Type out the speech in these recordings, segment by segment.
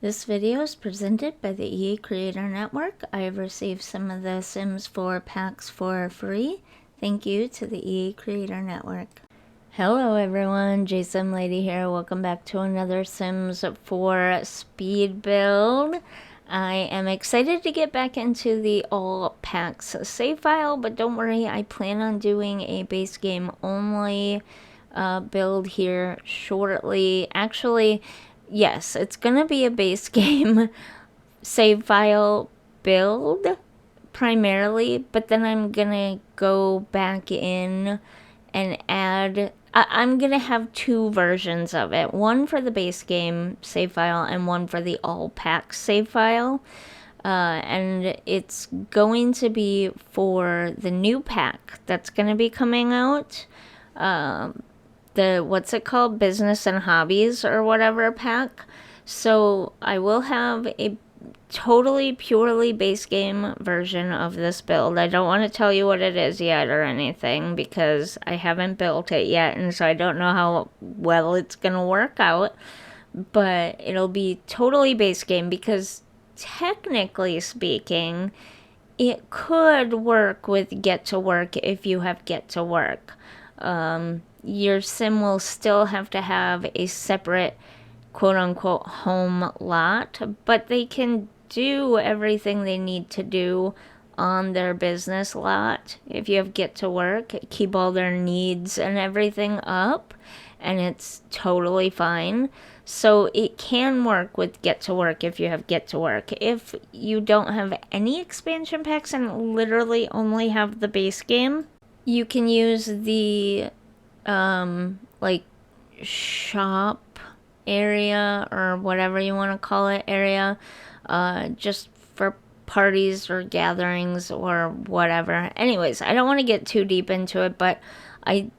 This video is presented by the EA Creator Network. I have received some of the Sims 4 packs for free. Thank you to the EA Creator Network. Hello everyone, JSimLady here. Welcome back to another Sims 4 speed build. I am excited to get back into the all packs save file, but don't worry, I plan on doing a base game only build here shortly. Actually, yes, it's gonna be a base game save file build primarily, but then I'm gonna go back in and add. I'm gonna have two versions of it, one for the base game save file and one for the all packs save file. And it's going to be for the new pack that's going to be coming out. The what's it called, business and hobbies or whatever pack. So I will have a totally purely base game version of this build. I don't want to tell you what it is yet or anything because I haven't built it yet, and so I don't know how well it's gonna work out, but it'll be totally base game because technically speaking it could work with get to work if you have get to work. Your sim will still have to have a separate quote-unquote home lot, but they can do everything they need to do on their business lot if you have get to work, keep all their needs and everything up, and it's totally fine. So it can work with get to work if you have get to work. If you don't have any expansion packs and literally only have the base game, you can use the like shop area or whatever you want to call it area, just for parties or gatherings or whatever. Anyways, I don't want to get too deep into it, but I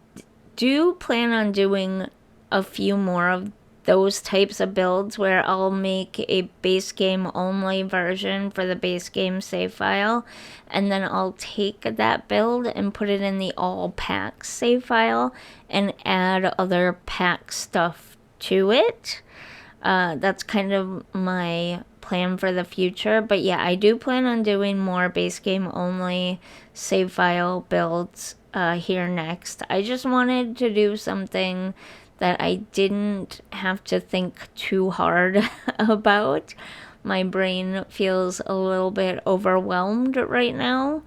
do plan on doing a few more of those types of builds where I'll make a base game only version for the base game save file, and then I'll take that build and put it in the all packs save file and add other pack stuff to it. That's kind of my plan for the future, but yeah, I do plan on doing more base game only save file builds here next. I just wanted to do something that I didn't have to think too hard about. My brain feels a little bit overwhelmed right now.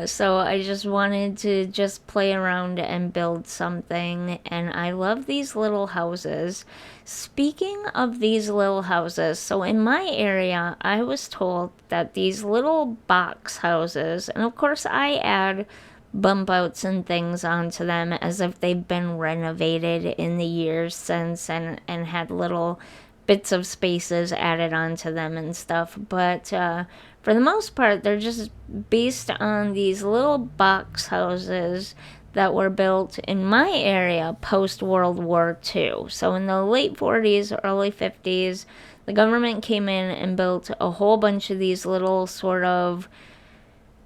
So I just wanted to just play around and build something, and I love these little houses. Speaking of these little houses, so in my area, I was told that these little box houses, and of course I add bump outs and things onto them as if they've been renovated in the years since and had little bits of spaces added onto them and stuff, but for the most part they're just based on these little box houses that were built in my area post World War II. So in the late 40s, early 50s, the government came in and built a whole bunch of these little sort of,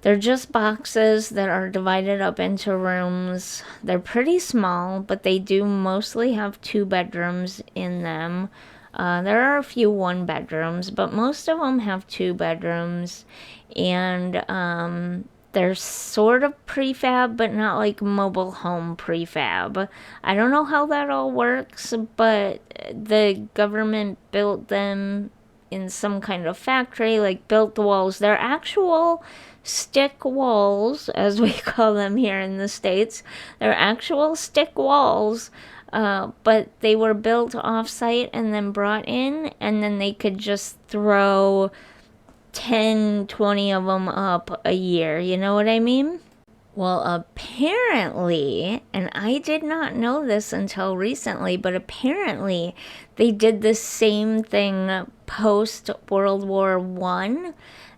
they're just boxes that are divided up into rooms. They're pretty small, but they do mostly have 2 bedrooms in them. There are a few 1 bedrooms, but most of them have 2 bedrooms. And they're sort of prefab, but not like mobile home prefab. I don't know how that all works, but the government built them in some kind of factory, like built the walls. They're actual stick walls, as we call them here in the States. They're actual stick walls, but they were built off-site and then brought in, and then they could just throw 10, 20 of them up a year. You know what I mean? Well, apparently, and I did not know this until recently, but apparently they did the same thing post World War I.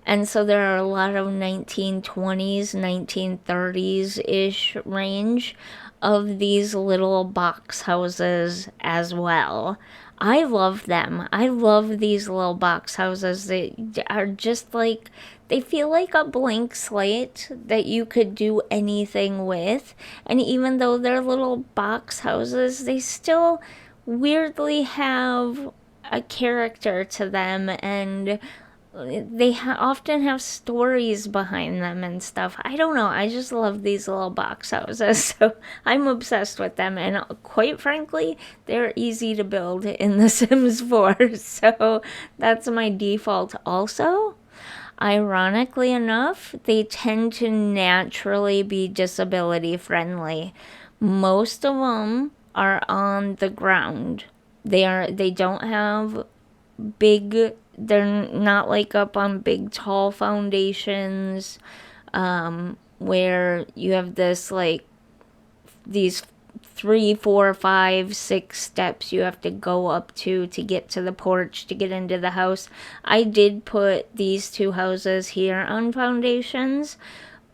And so there are a lot of 1920s, 1930s-ish range of these little box houses as well. I love them. I love these little box houses. They are just like, they feel like a blank slate that you could do anything with. And even though they're little box houses, they still weirdly have a character to them, and they often have stories behind them and stuff. I don't know. I just love these little box houses. So I'm obsessed with them. And quite frankly, they're easy to build in The Sims 4. So that's my default also. Ironically enough, they tend to naturally be disability friendly. Most of them are on the ground. They don't have big, they're not like up on big tall foundations, where you have this like these 3, 4, 5, 6 steps you have to go up to get to the porch to get into the house. I did put these two houses here on foundations,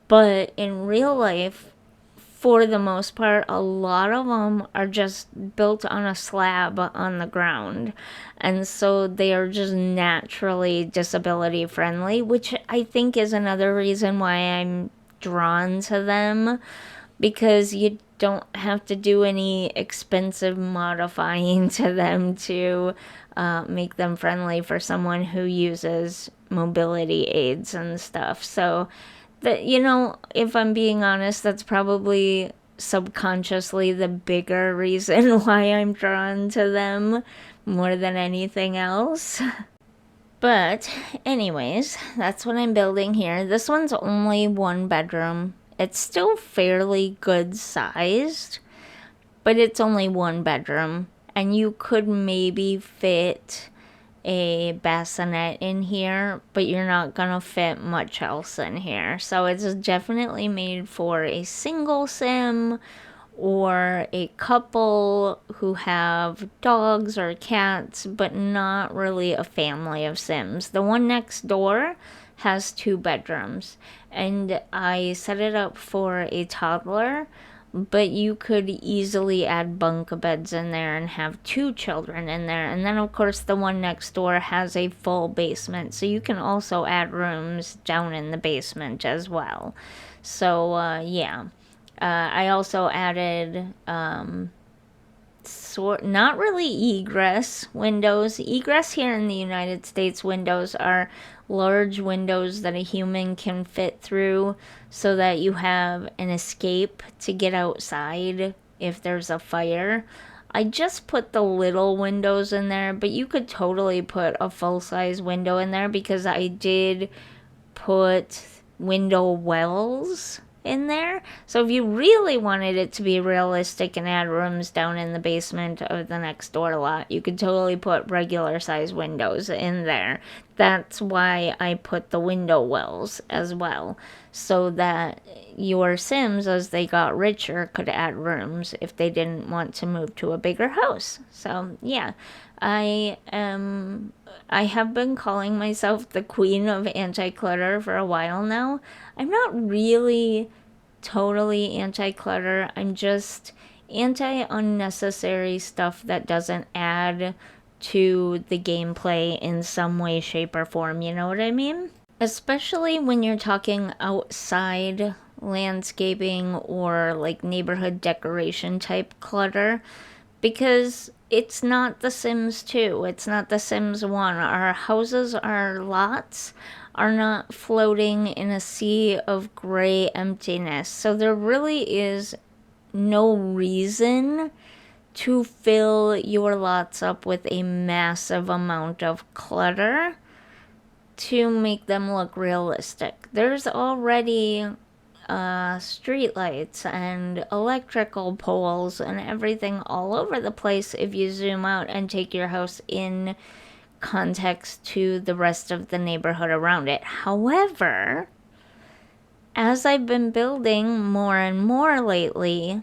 but in real life, for the most part, a lot of them are just built on a slab on the ground. And so they are just naturally disability friendly, which I think is another reason why I'm drawn to them, because you don't have to do any expensive modifying to them to make them friendly for someone who uses mobility aids and stuff. So that, if I'm being honest, that's probably subconsciously the bigger reason why I'm drawn to them more than anything else. But anyways, that's what I'm building here. This one's only 1 bedroom. It's still fairly good sized, but it's only 1 bedroom, and you could maybe fit a bassinet in here, but you're not gonna fit much else in here. So it's definitely made for a single sim or a couple who have dogs or cats, but not really a family of sims. The one next door has 2 bedrooms, and I set it up for a toddler, but you could easily add bunk beds in there and have 2 children in there. And then of course the one next door has a full basement, so you can also add rooms down in the basement as well. So yeah, I also added not really egress windows. Egress here in the United States, windows are large windows that a human can fit through so that you have an escape to get outside if there's a fire. I just put the little windows in there, but you could totally put a full-size window in there because I did put window wells in there. So if you really wanted it to be realistic and add rooms down in the basement of the next door lot, you could totally put regular size windows in there. That's why I put the window wells as well, so that your Sims, as they got richer, could add rooms if they didn't want to move to a bigger house. So yeah, I have been calling myself the queen of anti-clutter for a while now. I'm not really totally anti-clutter. I'm just anti-unnecessary stuff that doesn't add to the gameplay in some way, shape, or form. You know what I mean? Especially when you're talking outside landscaping or like neighborhood decoration type clutter, because it's not The Sims 2, it's not The Sims 1. Our houses, our lots are not floating in a sea of gray emptiness. So there really is no reason to fill your lots up with a massive amount of clutter to make them look realistic. There's already streetlights and electrical poles and everything all over the place if you zoom out and take your house in context to the rest of the neighborhood around it. However, as I've been building more and more lately,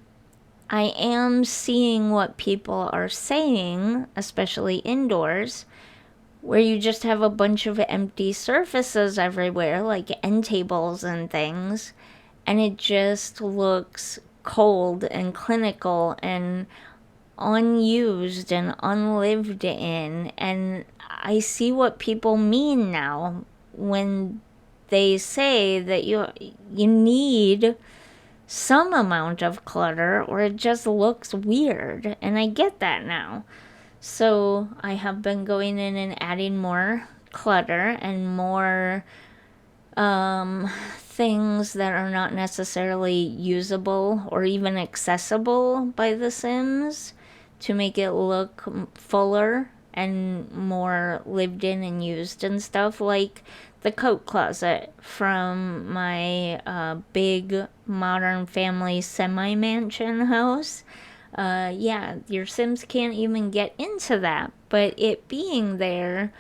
I am seeing what people are saying, especially indoors, where you just have a bunch of empty surfaces everywhere, like end tables and things, and it just looks cold and clinical and unused and unlived in. And I see what people mean now when they say that you need some amount of clutter or it just looks weird. And I get that now. So I have been going in and adding more clutter and more things that are not necessarily usable or even accessible by The Sims to make it look fuller and more lived in and used and stuff, like the coat closet from my big modern family semi-mansion house. Yeah, your Sims can't even get into that, but it being there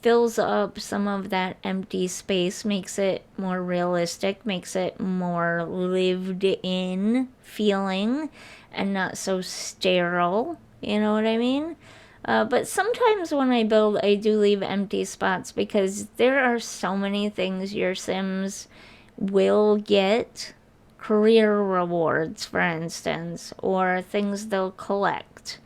fills up some of that empty space, makes it more realistic, makes it more lived in feeling and not so sterile. You know what I mean? But sometimes when I build, I do leave empty spots because there are so many things your Sims will get. Career rewards, for instance, or things they'll collect,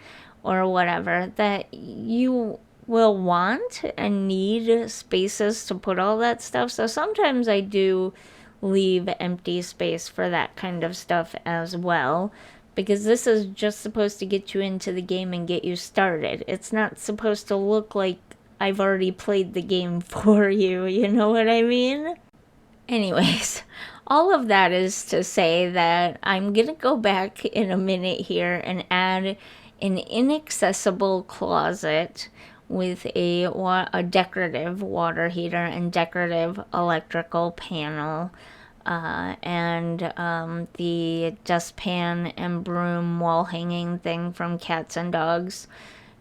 or whatever, that you will want and need spaces to put all that stuff. So sometimes I do leave empty space for that kind of stuff as well, because this is just supposed to get you into the game and get you started. It's not supposed to look like I've already played the game for you, you know what I mean? Anyways, all of that is to say that I'm gonna go back in a minute here and add an inaccessible closet with a decorative water heater and decorative electrical panel, and the dustpan and broom wall hanging thing from Cats and Dogs,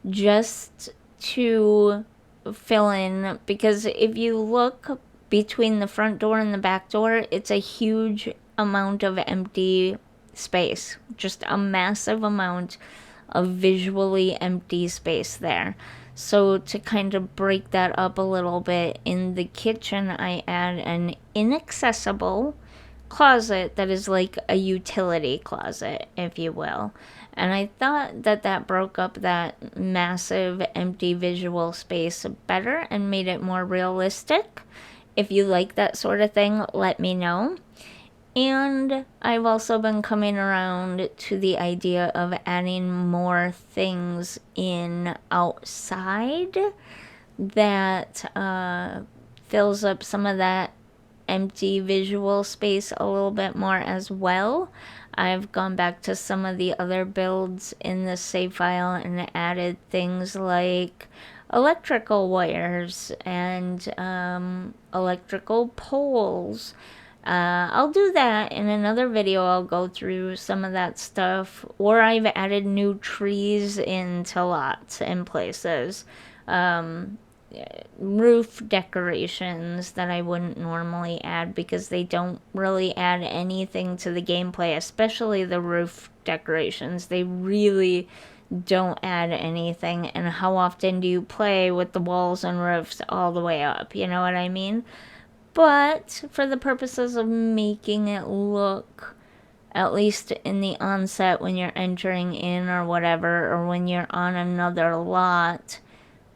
just to fill in, because if you look between the front door and the back door, it's a huge amount of empty space, just a massive amount of visually empty space there. So to kind of break that up a little bit, in the kitchen I add an inaccessible closet that is like a utility closet, if you will. And I thought that that broke up that massive empty visual space better and made it more realistic. If you like that sort of thing, let me know. And I've also been coming around to the idea of adding more things in outside that fills up some of that empty visual space a little bit more as well. I've gone back to some of the other builds in the save file and added things like electrical wires and electrical poles. I'll do that in another video. I'll go through some of that stuff. Or I've added new trees into lots and places. Roof decorations that I wouldn't normally add because they don't really add anything to the gameplay, especially the roof decorations. They really don't add anything. And how often do you play with the walls and roofs all the way up? You know what I mean? But for the purposes of making it look, at least in the onset when you're entering in or whatever, or when you're on another lot,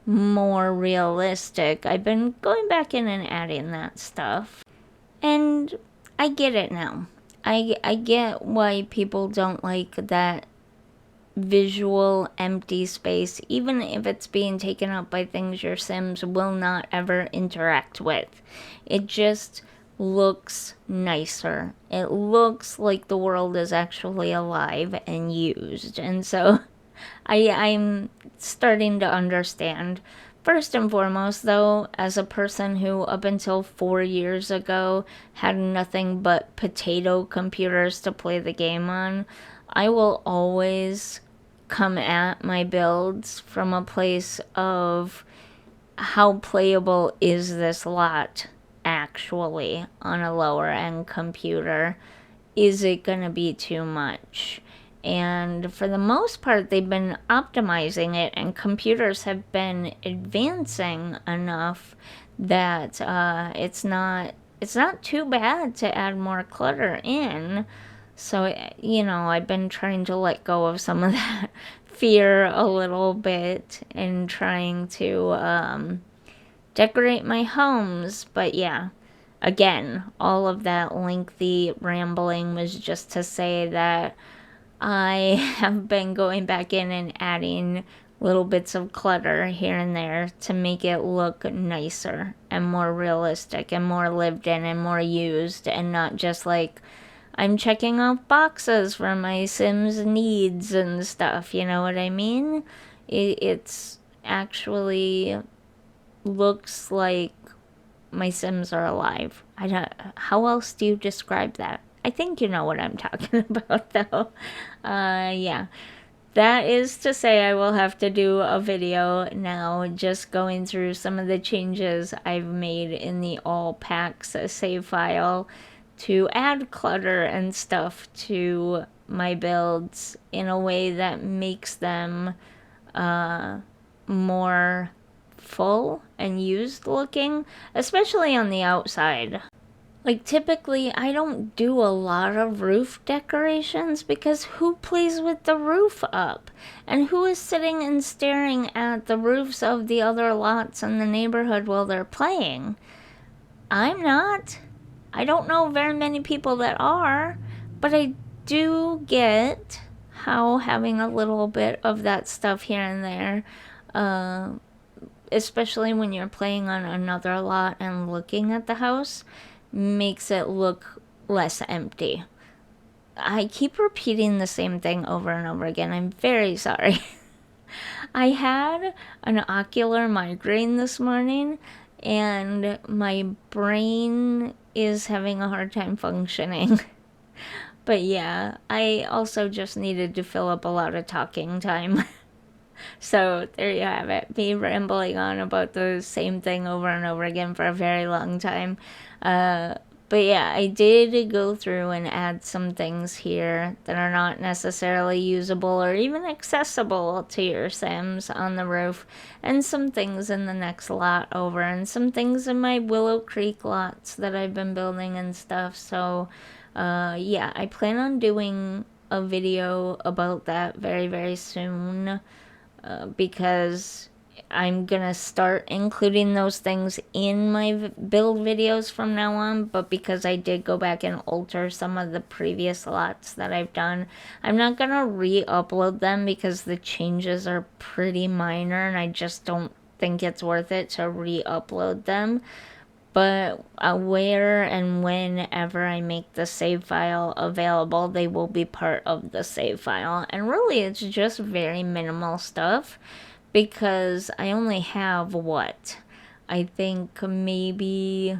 more realistic, I've been going back in and adding that stuff. And I get it now. I get why people don't like that visual empty space, even if it's being taken up by things your Sims will not ever interact with. It just looks nicer. It looks like the world is actually alive and used. And so I'm starting to understand. First and foremost, though, as a person who up until 4 years ago had nothing but potato computers to play the game on, I will always come at my builds from a place of how playable is this lot actually on a lower end computer? Is it gonna be too much? And for the most part, they've been optimizing it, and computers have been advancing enough that it's not too bad to add more clutter in. So, you know, I've been trying to let go of some of that fear a little bit and trying to decorate my homes. But yeah, again, all of that lengthy rambling was just to say that I have been going back in and adding little bits of clutter here and there to make it look nicer and more realistic and more lived in and more used, and not just like I'm checking off boxes for my Sims needs and stuff, you know what I mean? It's actually looks like my Sims are alive. I don't, how else do you describe that? I think you know what I'm talking about though. Yeah. That is to say, I will have to do a video now just going through some of the changes I've made in the all packs save file to add clutter and stuff to my builds in a way that makes them more full and used looking, especially on the outside. Like, typically, I don't do a lot of roof decorations because who plays with the roof up? And who is sitting and staring at the roofs of the other lots in the neighborhood while they're playing? I'm not. I don't know very many people that are, but I do get how having a little bit of that stuff here and there, especially when you're playing on another lot and looking at the house, makes it look less empty. I keep repeating the same thing over and over again. I'm very sorry. I had an ocular migraine this morning, and my brain is having a hard time functioning. But yeah, I also just needed to fill up a lot of talking time. So there you have it, me rambling on about the same thing over and over again for a very long time. But yeah, I did go through and add some things here that are not necessarily usable or even accessible to your Sims on the roof, and some things in the next lot over, and some things in my Willow Creek lots that I've been building and stuff. So yeah, I plan on doing a video about that very, very soon. Because I'm gonna start including those things in my build videos from now on, but because I did go back and alter some of the previous lots that I've done, I'm not gonna re-upload them because the changes are pretty minor and I just don't think it's worth it to re-upload them. But where and whenever I make the save file available, they will be part of the save file. And really, it's just very minimal stuff because I only have what? I think maybe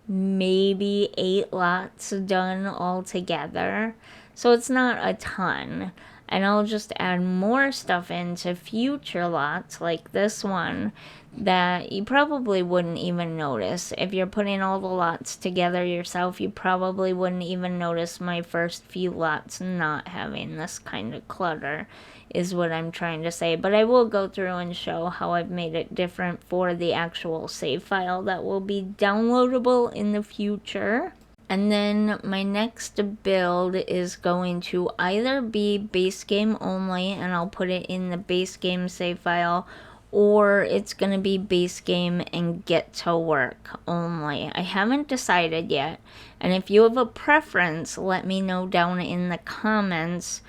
8 lots done altogether. So it's not a ton. And I'll just add more stuff into future lots like this one that you probably wouldn't even notice. If you're putting all the lots together yourself, you probably wouldn't even notice my first few lots not having this kind of clutter, is what I'm trying to say. But I will go through and show how I've made it different for the actual save file that will be downloadable in the future. And then my next build is going to either be base game only, and I'll put it in the base game save file, or it's going to be base game and get to work only. I haven't decided yet, and if you have a preference, let me know down in the comments.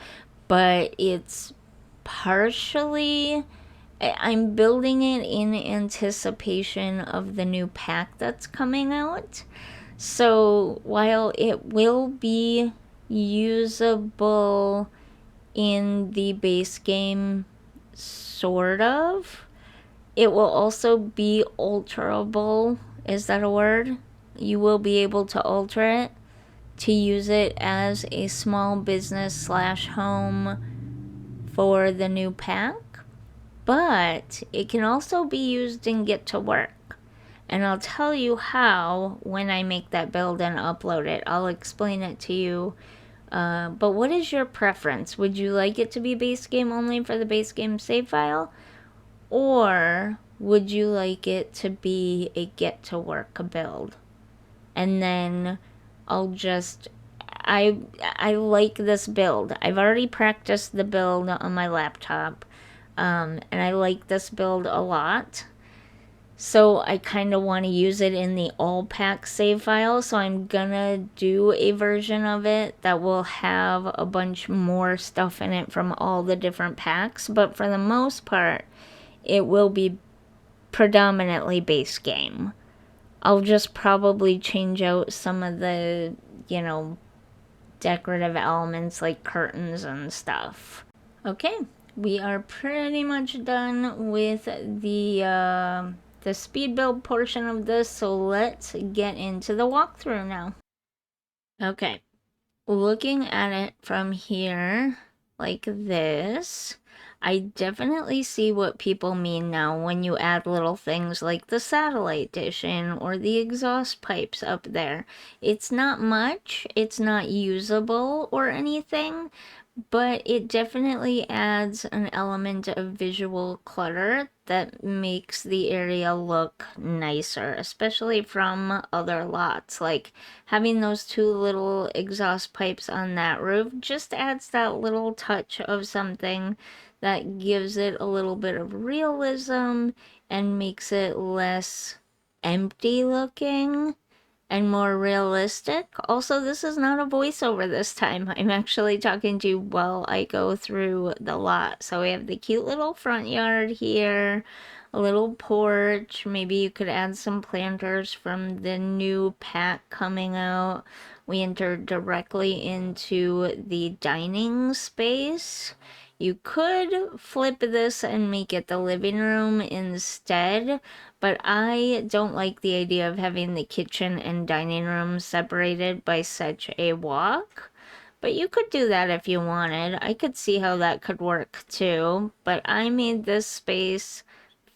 But it's partially, I'm building it in anticipation of the new pack that's coming out. So while it will be usable in the base game, sort of, it will also be alterable. Is that a word? You will be able to alter it to use it as a small business / home for the new pack. But it can also be used in Get to Work. And I'll tell you how when I make that build and upload it. I'll explain it to you. But what is your preference? Would you like it to be base game only for the base game save file? Or would you like it to be a get to work build? And then I'll just... I like this build. I've already practiced the build on my laptop. And I like this build a lot. So I kind of want to use it in the all pack save file. So I'm gonna do a version of it that will have a bunch more stuff in it from all the different packs. But for the most part, it will be predominantly base game. I'll just probably change out some of the, you know, decorative elements like curtains and stuff. Okay, we are pretty much done with the speed build portion of this, so let's get into the walkthrough now. Okay, looking at it from here, like this, I definitely see what people mean now when you add little things like the satellite dish in or the exhaust pipes up there. It's not much, it's not usable or anything, but it definitely adds an element of visual clutter that makes the area look nicer, especially from other lots. Like having those two little exhaust pipes on that roof just adds that little touch of something that gives it a little bit of realism and makes it less empty looking and more realistic. Also, this is not a voiceover this time. I'm actually talking to you while I go through the lot. So we have the cute little front yard here, a little porch. Maybe you could add some planters from the new pack coming out. We enter directly into the dining space. You could flip this and make it the living room instead, but I don't like the idea of having the kitchen and dining room separated by such a walk. But you could do that if you wanted. I could see how that could work too. But I made this space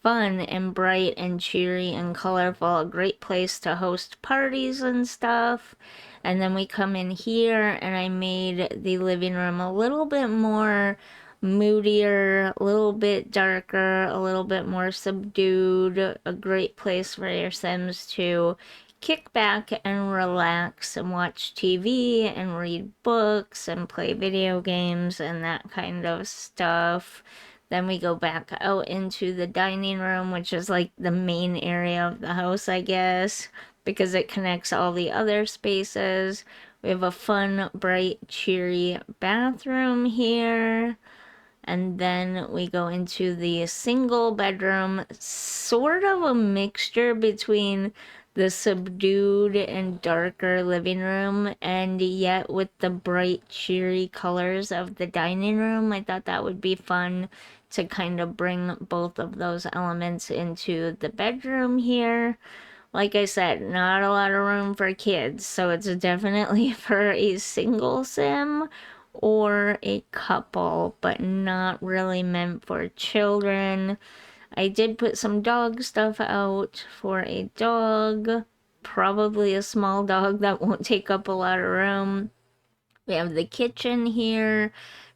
fun and bright and cheery and colorful, a great place to host parties and stuff. And then we come in here and I made the living room a little bit more moodier, a little bit darker, a little bit more subdued, a great place for your Sims to kick back and relax and watch TV and read books and play video games and that kind of stuff. Then we go back out into the dining room, which is like the main area of the house, I guess, because it connects all the other spaces. We have a fun, bright, cheery bathroom here. And then we go into the single bedroom, sort of a mixture between the subdued and darker living room, and yet with the bright, cheery colors of the dining room. I thought that would be fun to kind of bring both of those elements into the bedroom here. Like I said, not a lot of room for kids, so it's definitely for a single sim or a couple, but not really meant for children. I did put some dog stuff out for a dog, probably a small dog that won't take up a lot of room. We have the kitchen here.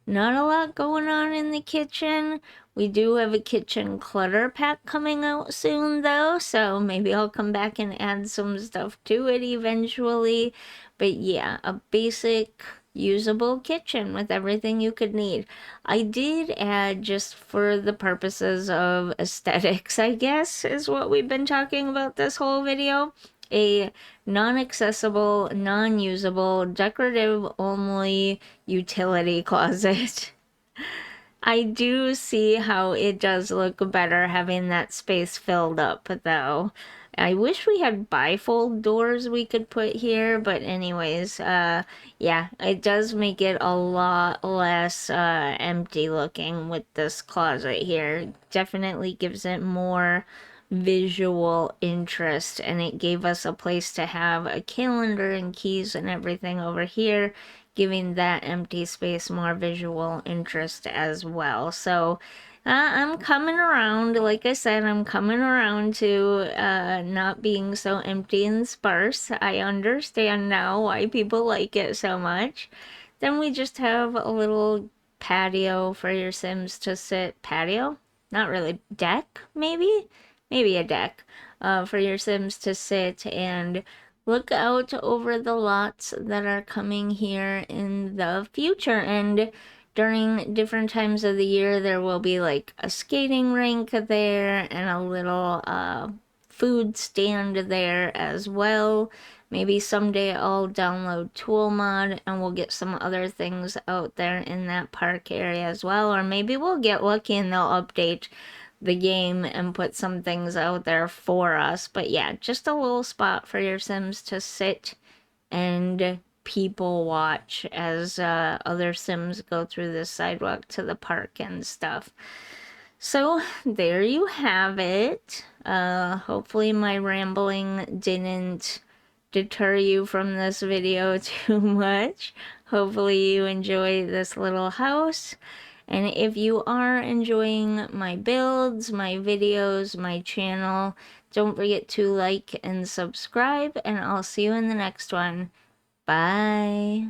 Not a lot going on in the kitchen. We do have a kitchen clutter pack coming out soon though, so maybe I'll come back and add some stuff to it eventually. But yeah, a basic usable kitchen with everything you could need. I did add, just for the purposes of aesthetics, I guess, is what we've been talking about this whole video, a non-accessible, non-usable, decorative only utility closet. I do see how it does look better having that space filled up, though. I wish we had bifold doors we could put here, but anyways, yeah, it does make it a lot less empty looking with this closet here. Definitely gives it more visual interest, and it gave us a place to have a calendar and keys and everything over here, giving that empty space more visual interest as well. So I'm coming around. Like I said, I'm coming around to not being so empty and sparse. I understand now why people like it so much. Then we just have a little patio for your Sims to sit. Patio? Not really. Deck, maybe? Maybe a deck for your Sims to sit and look out over the lots that are coming here in the future. And during different times of the year, there will be like a skating rink there and a little food stand there as well. Maybe someday I'll download Tool Mod and we'll get some other things out there in that park area as well. Or maybe we'll get lucky and they'll update the game and put some things out there for us. But yeah, just a little spot for your Sims to sit and people watch as other Sims go through the sidewalk to the park and stuff. So there you have it. Hopefully my rambling didn't deter you from this video too much. Hopefully you enjoy this little house. And if you are enjoying my builds, my videos, my channel, don't forget to like and subscribe, and I'll see you in the next one. Bye.